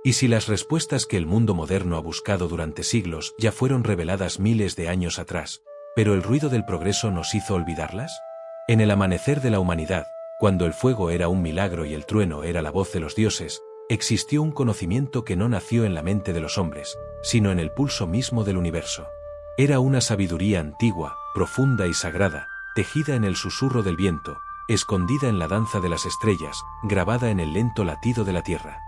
Y si las respuestas que el mundo moderno ha buscado durante siglos ya fueron reveladas miles de años atrás, ¿pero el ruido del progreso nos hizo olvidarlas? En el amanecer de la humanidad, cuando el fuego era un milagro y el trueno era la voz de los dioses, existió un conocimiento que no nació en la mente de los hombres, sino en el pulso mismo del universo. Era una sabiduría antigua, profunda y sagrada, tejida en el susurro del viento, escondida en la danza de las estrellas, grabada en el lento latido de la tierra.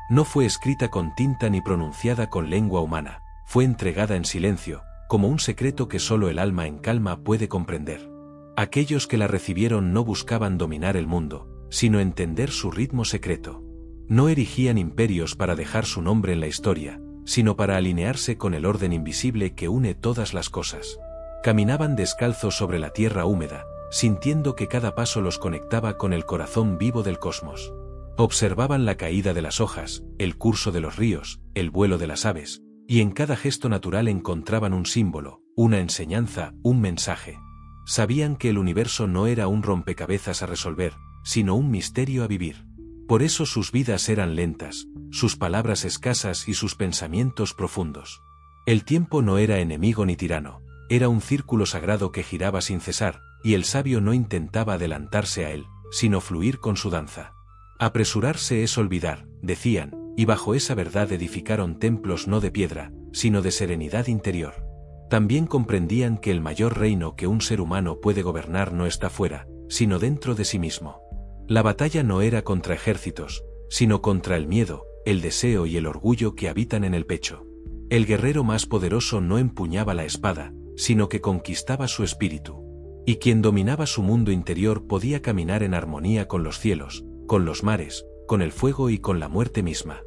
No fue escrita con tinta ni pronunciada con lengua humana, fue entregada en silencio, como un secreto que solo el alma en calma puede comprender. Aquellos que la recibieron no buscaban dominar el mundo, sino entender su ritmo secreto. No erigían imperios para dejar su nombre en la historia, sino para alinearse con el orden invisible que une todas las cosas. Caminaban descalzos sobre la tierra húmeda, sintiendo que cada paso los conectaba con el corazón vivo del cosmos. Observaban la caída de las hojas, el curso de los ríos, el vuelo de las aves, y en cada gesto natural encontraban un símbolo, una enseñanza, un mensaje. Sabían que el universo no era un rompecabezas a resolver, sino un misterio a vivir. Por eso sus vidas eran lentas, sus palabras escasas y sus pensamientos profundos. El tiempo no era enemigo ni tirano, era un círculo sagrado que giraba sin cesar, y el sabio no intentaba adelantarse a él, sino fluir con su danza. Apresurarse es olvidar, decían, y bajo esa verdad edificaron templos no de piedra, sino de serenidad interior. También comprendían que el mayor reino que un ser humano puede gobernar no está fuera, sino dentro de sí mismo. La batalla no era contra ejércitos, sino contra el miedo, el deseo y el orgullo que habitan en el pecho. El guerrero más poderoso no empuñaba la espada, sino que conquistaba su espíritu. Y quien dominaba su mundo interior podía caminar en armonía con los cielos, con los mares, con el fuego y con la muerte misma.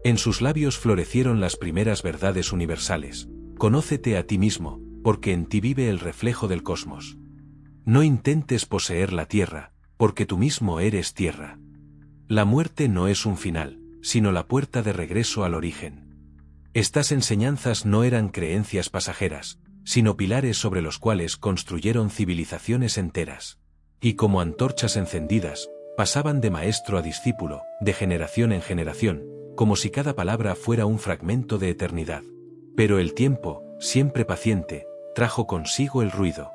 En sus labios florecieron las primeras verdades universales. Conócete a ti mismo, porque en ti vive el reflejo del cosmos. No intentes poseer la tierra, porque tú mismo eres tierra. La muerte no es un final, sino la puerta de regreso al origen. Estas enseñanzas no eran creencias pasajeras, sino pilares sobre los cuales construyeron civilizaciones enteras. Y como antorchas encendidas, pasaban de maestro a discípulo, de generación en generación, como si cada palabra fuera un fragmento de eternidad. Pero el tiempo, siempre paciente, trajo consigo el ruido.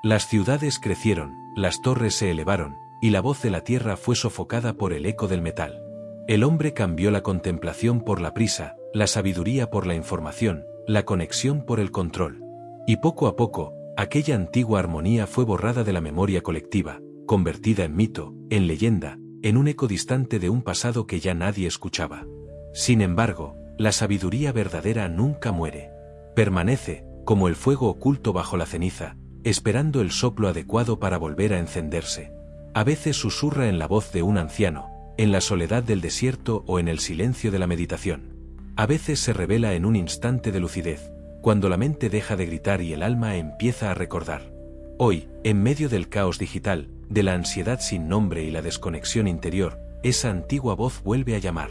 Las ciudades crecieron, las torres se elevaron, y la voz de la tierra fue sofocada por el eco del metal. El hombre cambió la contemplación por la prisa, la sabiduría por la información, la conexión por el control. Y poco a poco, aquella antigua armonía fue borrada de la memoria colectiva, convertida en mito, en leyenda, en un eco distante de un pasado que ya nadie escuchaba. Sin embargo, la sabiduría verdadera nunca muere. Permanece, como el fuego oculto bajo la ceniza, esperando el soplo adecuado para volver a encenderse. A veces susurra en la voz de un anciano, en la soledad del desierto o en el silencio de la meditación. A veces se revela en un instante de lucidez, cuando la mente deja de gritar y el alma empieza a recordar. Hoy, en medio del caos digital, de la ansiedad sin nombre y la desconexión interior, esa antigua voz vuelve a llamar.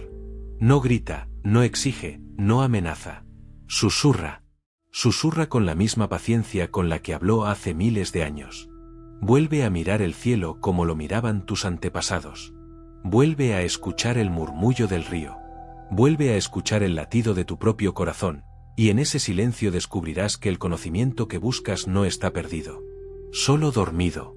No grita, no exige, no amenaza. Susurra. Susurra con la misma paciencia con la que habló hace miles de años. Vuelve a mirar el cielo como lo miraban tus antepasados. Vuelve a escuchar el murmullo del río. Vuelve a escuchar el latido de tu propio corazón, y en ese silencio descubrirás que el conocimiento que buscas no está perdido, solo dormido.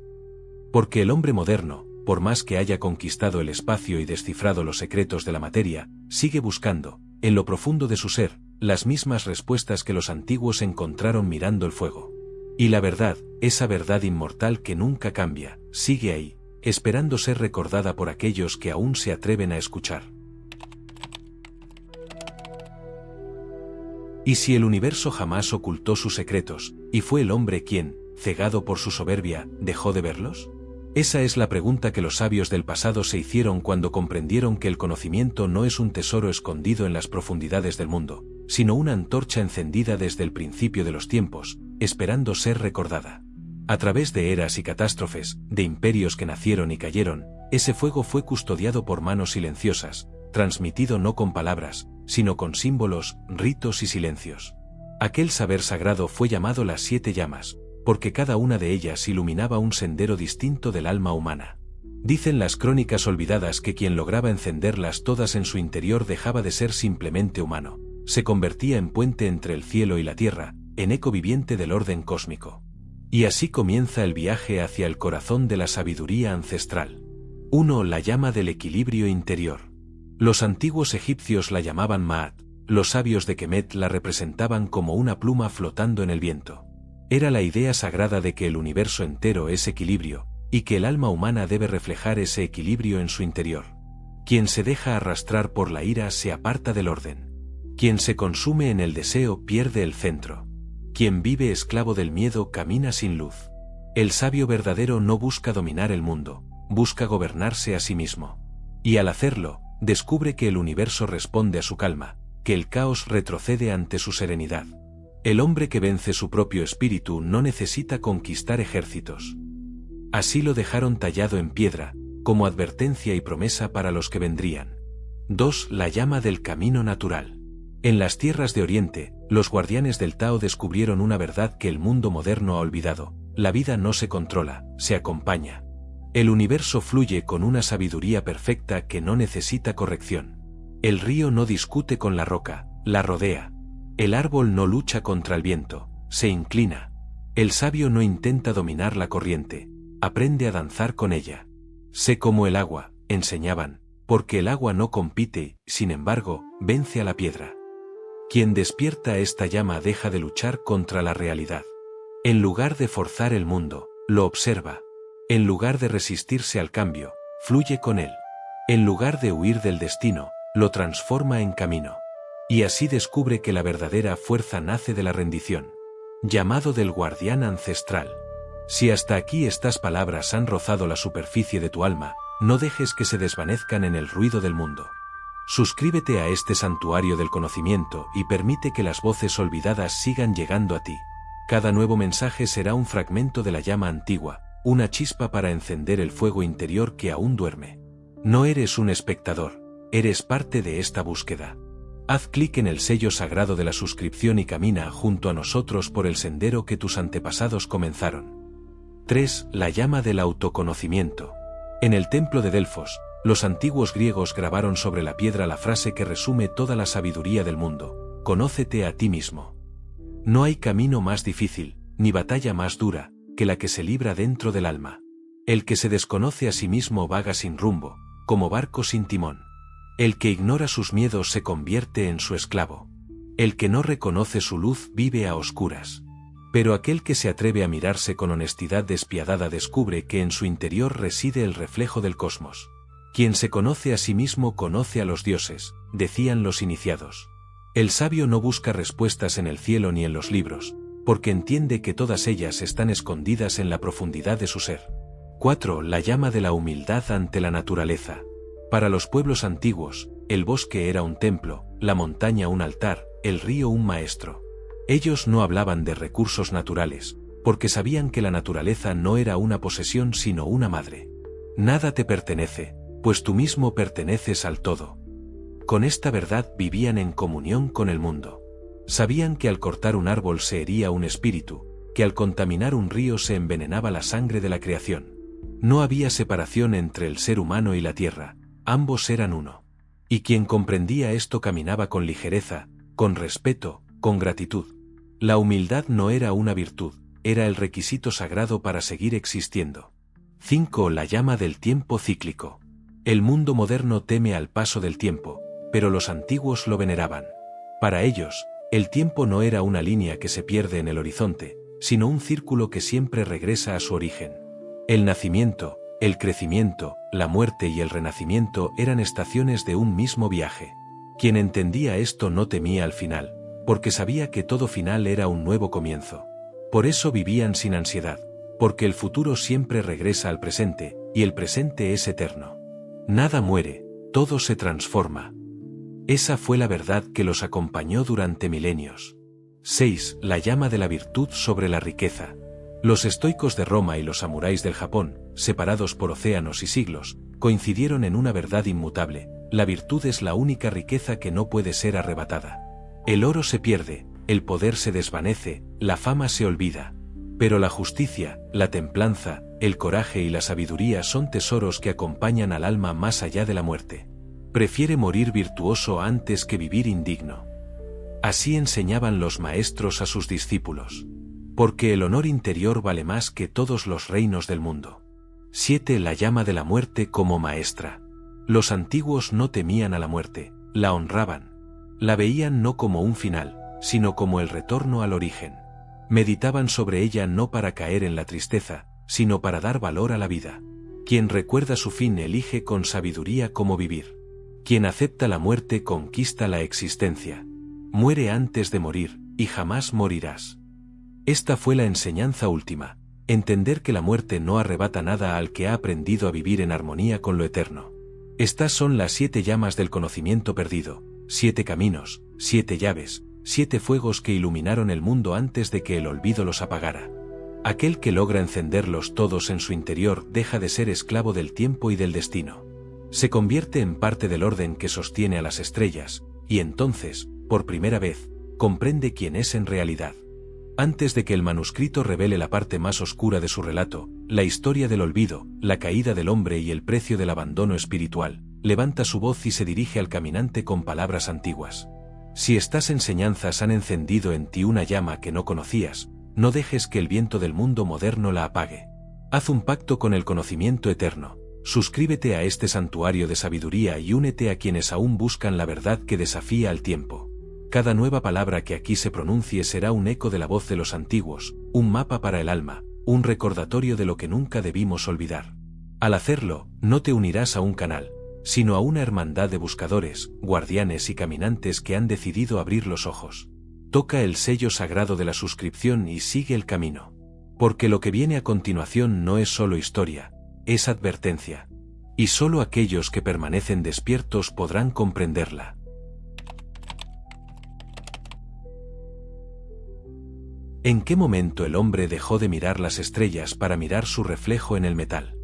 Porque el hombre moderno, por más que haya conquistado el espacio y descifrado los secretos de la materia, sigue buscando, en lo profundo de su ser, las mismas respuestas que los antiguos encontraron mirando el fuego. Y la verdad, esa verdad inmortal que nunca cambia, sigue ahí, esperando ser recordada por aquellos que aún se atreven a escuchar. ¿Y si el universo jamás ocultó sus secretos, y fue el hombre quien, cegado por su soberbia, dejó de verlos? Esa es la pregunta que los sabios del pasado se hicieron cuando comprendieron que el conocimiento no es un tesoro escondido en las profundidades del mundo, sino una antorcha encendida desde el principio de los tiempos, esperando ser recordada. A través de eras y catástrofes, de imperios que nacieron y cayeron, ese fuego fue custodiado por manos silenciosas, transmitido no con palabras, sino con símbolos, ritos y silencios. Aquel saber sagrado fue llamado las 7 llamas, porque cada una de ellas iluminaba un sendero distinto del alma humana. Dicen las crónicas olvidadas que quien lograba encenderlas todas en su interior dejaba de ser simplemente humano, se convertía en puente entre el cielo y la tierra, en eco viviente del orden cósmico. Y así comienza el viaje hacia el corazón de la sabiduría ancestral. 1. La llama del equilibrio interior. Los antiguos egipcios la llamaban Maat, los sabios de Kemet la representaban como una pluma flotando en el viento. Era la idea sagrada de que el universo entero es equilibrio, y que el alma humana debe reflejar ese equilibrio en su interior. Quien se deja arrastrar por la ira se aparta del orden. Quien se consume en el deseo pierde el centro. Quien vive esclavo del miedo camina sin luz. El sabio verdadero no busca dominar el mundo, busca gobernarse a sí mismo. Y al hacerlo, descubre que el universo responde a su calma, que el caos retrocede ante su serenidad. El hombre que vence su propio espíritu no necesita conquistar ejércitos. Así lo dejaron tallado en piedra, como advertencia y promesa para los que vendrían. 2. La llama del camino natural. En las tierras de Oriente, los guardianes del Tao descubrieron una verdad que el mundo moderno ha olvidado: la vida no se controla, se acompaña. El universo fluye con una sabiduría perfecta que no necesita corrección. El río no discute con la roca, la rodea. El árbol no lucha contra el viento, se inclina. El sabio no intenta dominar la corriente, aprende a danzar con ella. Sé como el agua, enseñaban, porque el agua no compite, sin embargo, vence a la piedra. Quien despierta esta llama deja de luchar contra la realidad. En lugar de forzar el mundo, lo observa. En lugar de resistirse al cambio, fluye con él. En lugar de huir del destino, lo transforma en camino. Y así descubre que la verdadera fuerza nace de la rendición. Llamado del guardián ancestral. Si hasta aquí estas palabras han rozado la superficie de tu alma, no dejes que se desvanezcan en el ruido del mundo. Suscríbete a este santuario del conocimiento y permite que las voces olvidadas sigan llegando a ti. Cada nuevo mensaje será un fragmento de la llama antigua, una chispa para encender el fuego interior que aún duerme. No eres un espectador, eres parte de esta búsqueda. Haz clic en el sello sagrado de la suscripción y camina junto a nosotros por el sendero que tus antepasados comenzaron. 3. La llama del autoconocimiento. En el templo de Delfos, los antiguos griegos grabaron sobre la piedra la frase que resume toda la sabiduría del mundo: conócete a ti mismo. No hay camino más difícil, ni batalla más dura, que la que se libra dentro del alma. El que se desconoce a sí mismo vaga sin rumbo, como barco sin timón. El que ignora sus miedos se convierte en su esclavo. El que no reconoce su luz vive a oscuras. Pero aquel que se atreve a mirarse con honestidad despiadada descubre que en su interior reside el reflejo del cosmos. Quien se conoce a sí mismo conoce a los dioses, decían los iniciados. El sabio no busca respuestas en el cielo ni en los libros, porque entiende que todas ellas están escondidas en la profundidad de su ser. 4. La llama de la humildad ante la naturaleza. Para los pueblos antiguos, el bosque era un templo, la montaña un altar, el río un maestro. Ellos no hablaban de recursos naturales, porque sabían que la naturaleza no era una posesión sino una madre. Nada te pertenece, pues tú mismo perteneces al todo. Con esta verdad vivían en comunión con el mundo. Sabían que al cortar un árbol se hería un espíritu, que al contaminar un río se envenenaba la sangre de la creación. No había separación entre el ser humano y la tierra, ambos eran uno. Y quien comprendía esto caminaba con ligereza, con respeto, con gratitud. La humildad no era una virtud, era el requisito sagrado para seguir existiendo. 5. La llama del tiempo cíclico. El mundo moderno teme al paso del tiempo, pero los antiguos lo veneraban. Para ellos, el tiempo no era una línea que se pierde en el horizonte, sino un círculo que siempre regresa a su origen. El nacimiento, el crecimiento, la muerte y el renacimiento eran estaciones de un mismo viaje. Quien entendía esto no temía al final, porque sabía que todo final era un nuevo comienzo. Por eso vivían sin ansiedad, porque el futuro siempre regresa al presente, y el presente es eterno. Nada muere, todo se transforma. Esa fue la verdad que los acompañó durante milenios. 6. La llama de la virtud sobre la riqueza. Los estoicos de Roma y los samuráis del Japón, separados por océanos y siglos, coincidieron en una verdad inmutable: la virtud es la única riqueza que no puede ser arrebatada. El oro se pierde, el poder se desvanece, la fama se olvida. Pero la justicia, la templanza, el coraje y la sabiduría son tesoros que acompañan al alma más allá de la muerte. Prefiere morir virtuoso antes que vivir indigno. Así enseñaban los maestros a sus discípulos. Porque el honor interior vale más que todos los reinos del mundo. 7. La llama de la muerte como maestra. Los antiguos no temían a la muerte, la honraban. La veían no como un final, sino como el retorno al origen. Meditaban sobre ella no para caer en la tristeza, sino para dar valor a la vida. Quien recuerda su fin elige con sabiduría cómo vivir. Quien acepta la muerte conquista la existencia. Muere antes de morir, y jamás morirás. Esta fue la enseñanza última, entender que la muerte no arrebata nada al que ha aprendido a vivir en armonía con lo eterno. Estas son las 7 llamas del conocimiento perdido, 7 caminos, 7 llaves, 7 fuegos que iluminaron el mundo antes de que el olvido los apagara. Aquel que logra encenderlos todos en su interior deja de ser esclavo del tiempo y del destino. Se convierte en parte del orden que sostiene a las estrellas, y entonces, por primera vez, comprende quién es en realidad. Antes de que el manuscrito revele la parte más oscura de su relato, la historia del olvido, la caída del hombre y el precio del abandono espiritual, levanta su voz y se dirige al caminante con palabras antiguas. Si estas enseñanzas han encendido en ti una llama que no conocías, no dejes que el viento del mundo moderno la apague. Haz un pacto con el conocimiento eterno. Suscríbete a este santuario de sabiduría y únete a quienes aún buscan la verdad que desafía al tiempo. Cada nueva palabra que aquí se pronuncie será un eco de la voz de los antiguos, un mapa para el alma, un recordatorio de lo que nunca debimos olvidar. Al hacerlo, no te unirás a un canal, sino a una hermandad de buscadores, guardianes y caminantes que han decidido abrir los ojos. Toca el sello sagrado de la suscripción y sigue el camino. Porque lo que viene a continuación no es solo historia, es advertencia. Y solo aquellos que permanecen despiertos podrán comprenderla. ¿En qué momento el hombre dejó de mirar las estrellas para mirar su reflejo en el metal?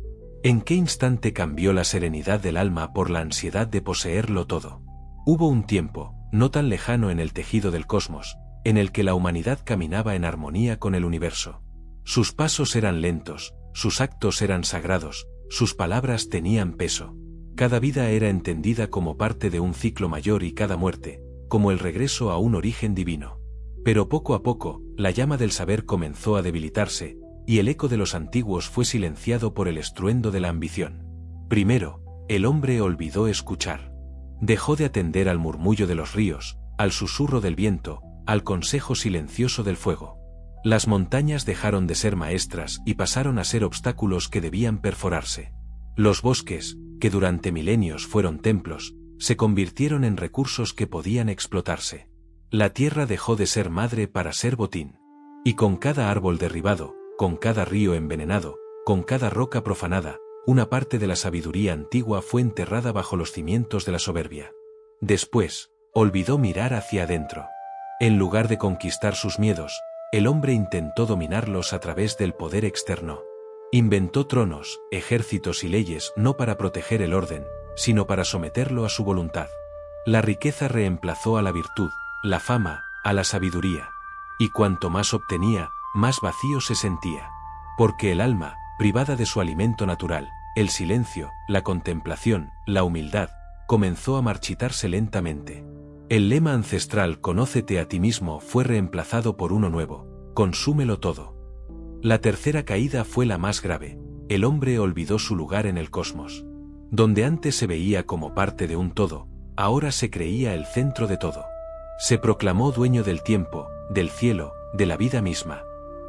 ¿En qué instante cambió la serenidad del alma por la ansiedad de poseerlo todo? Hubo un tiempo, no tan lejano en el tejido del cosmos, en el que la humanidad caminaba en armonía con el universo. Sus pasos eran lentos, sus actos eran sagrados, sus palabras tenían peso. Cada vida era entendida como parte de un ciclo mayor y cada muerte, como el regreso a un origen divino. Pero poco a poco, la llama del saber comenzó a debilitarse, y el eco de los antiguos fue silenciado por el estruendo de la ambición. Primero, el hombre olvidó escuchar. Dejó de atender al murmullo de los ríos, al susurro del viento, al consejo silencioso del fuego. Las montañas dejaron de ser maestras y pasaron a ser obstáculos que debían perforarse. Los bosques, que durante milenios fueron templos, se convirtieron en recursos que podían explotarse. La tierra dejó de ser madre para ser botín. Y con cada árbol derribado, con cada río envenenado, con cada roca profanada, una parte de la sabiduría antigua fue enterrada bajo los cimientos de la soberbia. Después, olvidó mirar hacia adentro. En lugar de conquistar sus miedos, el hombre intentó dominarlos a través del poder externo. Inventó tronos, ejércitos y leyes no para proteger el orden, sino para someterlo a su voluntad. La riqueza reemplazó a la virtud, la fama, a la sabiduría. Y cuanto más obtenía, más vacío se sentía. Porque el alma, privada de su alimento natural, el silencio, la contemplación, la humildad, comenzó a marchitarse lentamente. El lema ancestral «Conócete a ti mismo» fue reemplazado por uno nuevo: «Consúmelo todo». La tercera caída fue la más grave. El hombre olvidó su lugar en el cosmos. Donde antes se veía como parte de un todo, ahora se creía el centro de todo. Se proclamó dueño del tiempo, del cielo, de la vida misma.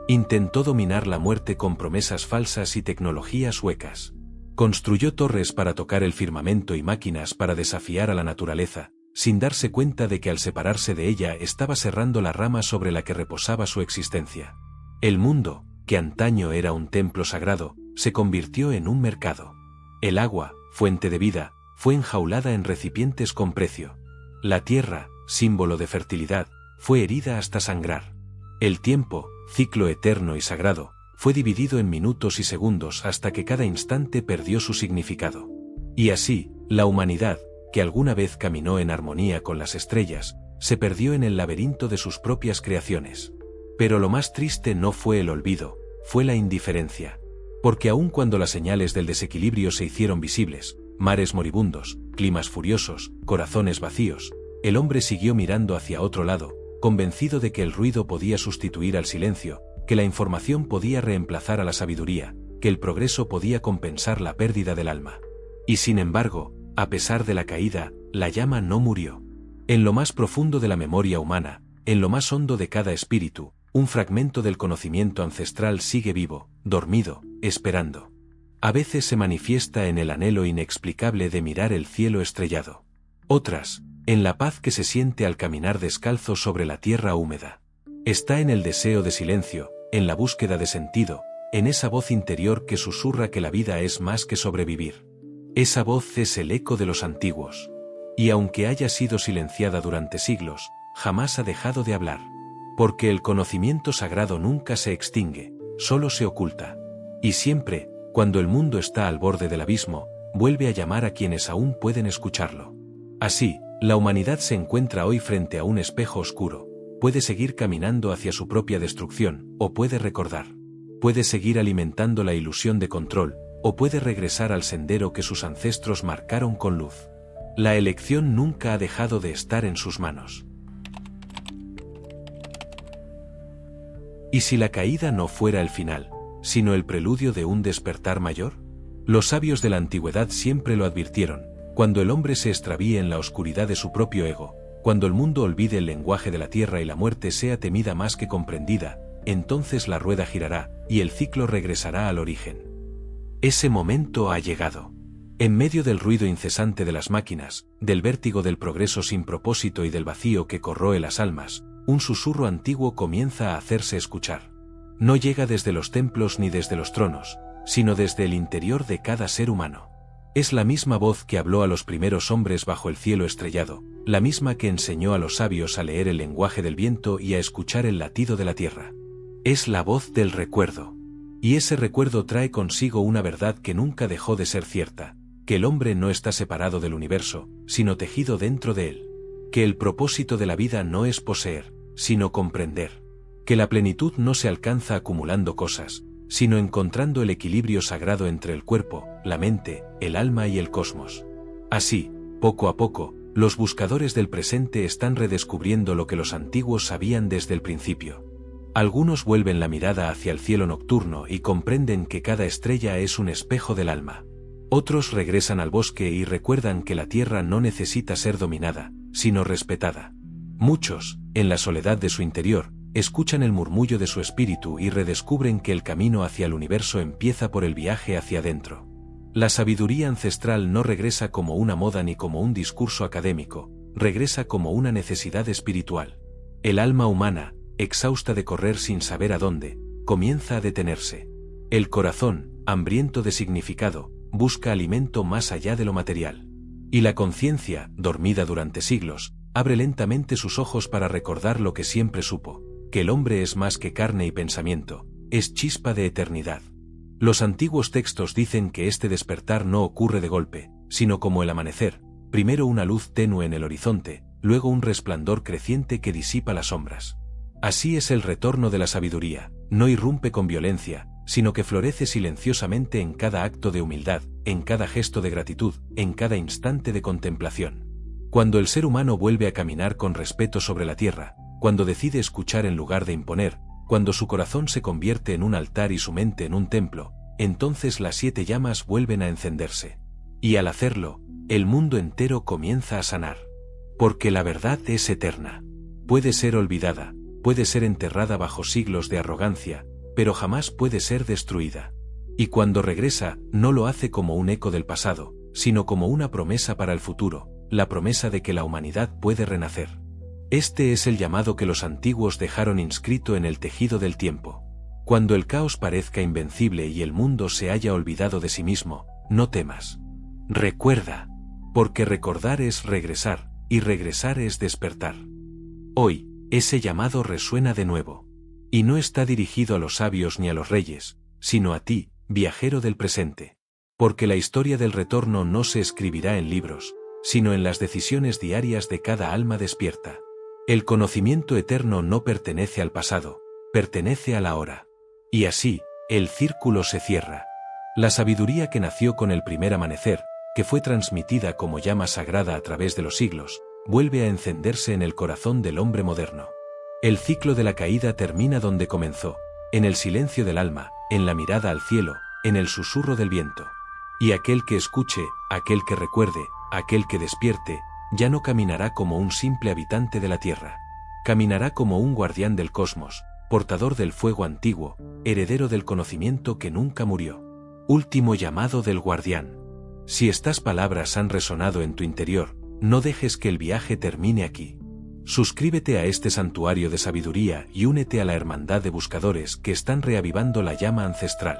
Intentó dominar la muerte con promesas falsas y tecnologías huecas. Construyó torres para tocar el firmamento y máquinas para desafiar a la naturaleza, sin darse cuenta de que al separarse de ella estaba cerrando la rama sobre la que reposaba su existencia. El mundo, que antaño era un templo sagrado, se convirtió en un mercado. El agua, fuente de vida, fue enjaulada en recipientes con precio. La tierra, símbolo de fertilidad, fue herida hasta sangrar. El tiempo, ciclo eterno y sagrado, fue dividido en minutos y segundos hasta que cada instante perdió su significado. Y así, la humanidad, que alguna vez caminó en armonía con las estrellas, se perdió en el laberinto de sus propias creaciones. Pero lo más triste no fue el olvido, fue la indiferencia. Porque aun cuando las señales del desequilibrio se hicieron visibles, mares moribundos, climas furiosos, corazones vacíos, el hombre siguió mirando hacia otro lado, convencido de que el ruido podía sustituir al silencio, que la información podía reemplazar a la sabiduría, que el progreso podía compensar la pérdida del alma. Y sin embargo, a pesar de la caída, la llama no murió. En lo más profundo de la memoria humana, en lo más hondo de cada espíritu, un fragmento del conocimiento ancestral sigue vivo, dormido, esperando. A veces se manifiesta en el anhelo inexplicable de mirar el cielo estrellado. Otras, en la paz que se siente al caminar descalzo sobre la tierra húmeda. Está en el deseo de silencio, en la búsqueda de sentido, en esa voz interior que susurra que la vida es más que sobrevivir. Esa voz es el eco de los antiguos. Y aunque haya sido silenciada durante siglos, jamás ha dejado de hablar. Porque el conocimiento sagrado nunca se extingue, solo se oculta. Y siempre, cuando el mundo está al borde del abismo, vuelve a llamar a quienes aún pueden escucharlo. Así, la humanidad se encuentra hoy frente a un espejo oscuro. Puede seguir caminando hacia su propia destrucción, o puede recordar. Puede seguir alimentando la ilusión de control, o puede regresar al sendero que sus ancestros marcaron con luz. La elección nunca ha dejado de estar en sus manos. ¿Y si la caída no fuera el final, sino el preludio de un despertar mayor? Los sabios de la antigüedad siempre lo advirtieron: cuando el hombre se extravíe en la oscuridad de su propio ego, cuando el mundo olvide el lenguaje de la tierra y la muerte sea temida más que comprendida, entonces la rueda girará, y el ciclo regresará al origen. Ese momento ha llegado. En medio del ruido incesante de las máquinas, del vértigo del progreso sin propósito y del vacío que corroe las almas, un susurro antiguo comienza a hacerse escuchar. No llega desde los templos ni desde los tronos, sino desde el interior de cada ser humano. Es la misma voz que habló a los primeros hombres bajo el cielo estrellado, la misma que enseñó a los sabios a leer el lenguaje del viento y a escuchar el latido de la tierra. Es la voz del recuerdo. Y ese recuerdo trae consigo una verdad que nunca dejó de ser cierta: que el hombre no está separado del universo, sino tejido dentro de él. Que el propósito de la vida no es poseer, sino comprender. Que la plenitud no se alcanza acumulando cosas, sino encontrando el equilibrio sagrado entre el cuerpo, la mente, el alma y el cosmos. Así, poco a poco, los buscadores del presente están redescubriendo lo que los antiguos sabían desde el principio. Algunos vuelven la mirada hacia el cielo nocturno y comprenden que cada estrella es un espejo del alma. Otros regresan al bosque y recuerdan que la tierra no necesita ser dominada, sino respetada. Muchos, en la soledad de su interior, escuchan el murmullo de su espíritu y redescubren que el camino hacia el universo empieza por el viaje hacia adentro. La sabiduría ancestral no regresa como una moda ni como un discurso académico, regresa como una necesidad espiritual. El alma humana, exhausta de correr sin saber a dónde, comienza a detenerse. El corazón, hambriento de significado, busca alimento más allá de lo material. Y la conciencia, dormida durante siglos, abre lentamente sus ojos para recordar lo que siempre supo: que el hombre es más que carne y pensamiento, es chispa de eternidad. Los antiguos textos dicen que este despertar no ocurre de golpe, sino como el amanecer: primero una luz tenue en el horizonte, luego un resplandor creciente que disipa las sombras. Así es el retorno de la sabiduría: no irrumpe con violencia, sino que florece silenciosamente en cada acto de humildad, en cada gesto de gratitud, en cada instante de contemplación. Cuando el ser humano vuelve a caminar con respeto sobre la tierra, cuando decide escuchar en lugar de imponer, cuando su corazón se convierte en un altar y su mente en un templo, entonces las 7 llamas vuelven a encenderse. Y al hacerlo, el mundo entero comienza a sanar. Porque la verdad es eterna. Puede ser olvidada, puede ser enterrada bajo siglos de arrogancia, pero jamás puede ser destruida. Y cuando regresa, no lo hace como un eco del pasado, sino como una promesa para el futuro, la promesa de que la humanidad puede renacer. Este es el llamado que los antiguos dejaron inscrito en el tejido del tiempo. Cuando el caos parezca invencible y el mundo se haya olvidado de sí mismo, no temas. Recuerda, porque recordar es regresar, y regresar es despertar. Hoy, ese llamado resuena de nuevo. Y no está dirigido a los sabios ni a los reyes, sino a ti, viajero del presente. Porque la historia del retorno no se escribirá en libros, sino en las decisiones diarias de cada alma despierta. El conocimiento eterno no pertenece al pasado, pertenece a la hora. Y así, el círculo se cierra. La sabiduría que nació con el primer amanecer, que fue transmitida como llama sagrada a través de los siglos, vuelve a encenderse en el corazón del hombre moderno. El ciclo de la caída termina donde comenzó, en el silencio del alma, en la mirada al cielo, en el susurro del viento. Y aquel que escuche, aquel que recuerde, aquel que despierte, ya no caminará como un simple habitante de la tierra. Caminará como un guardián del cosmos, portador del fuego antiguo, heredero del conocimiento que nunca murió. Último llamado del guardián. Si estas palabras han resonado en tu interior, no dejes que el viaje termine aquí. Suscríbete a este santuario de sabiduría y únete a la hermandad de buscadores que están reavivando la llama ancestral.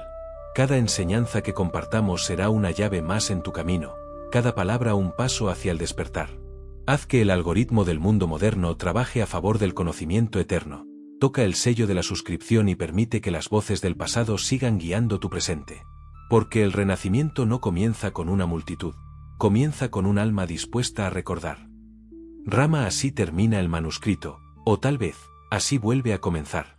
Cada enseñanza que compartamos será una llave más en tu camino, cada palabra un paso hacia el despertar. Haz que el algoritmo del mundo moderno trabaje a favor del conocimiento eterno. Toca el sello de la suscripción y permite que las voces del pasado sigan guiando tu presente. Porque el renacimiento no comienza con una multitud, comienza con un alma dispuesta a recordar. Rama, así termina el manuscrito, o tal vez, así vuelve a comenzar.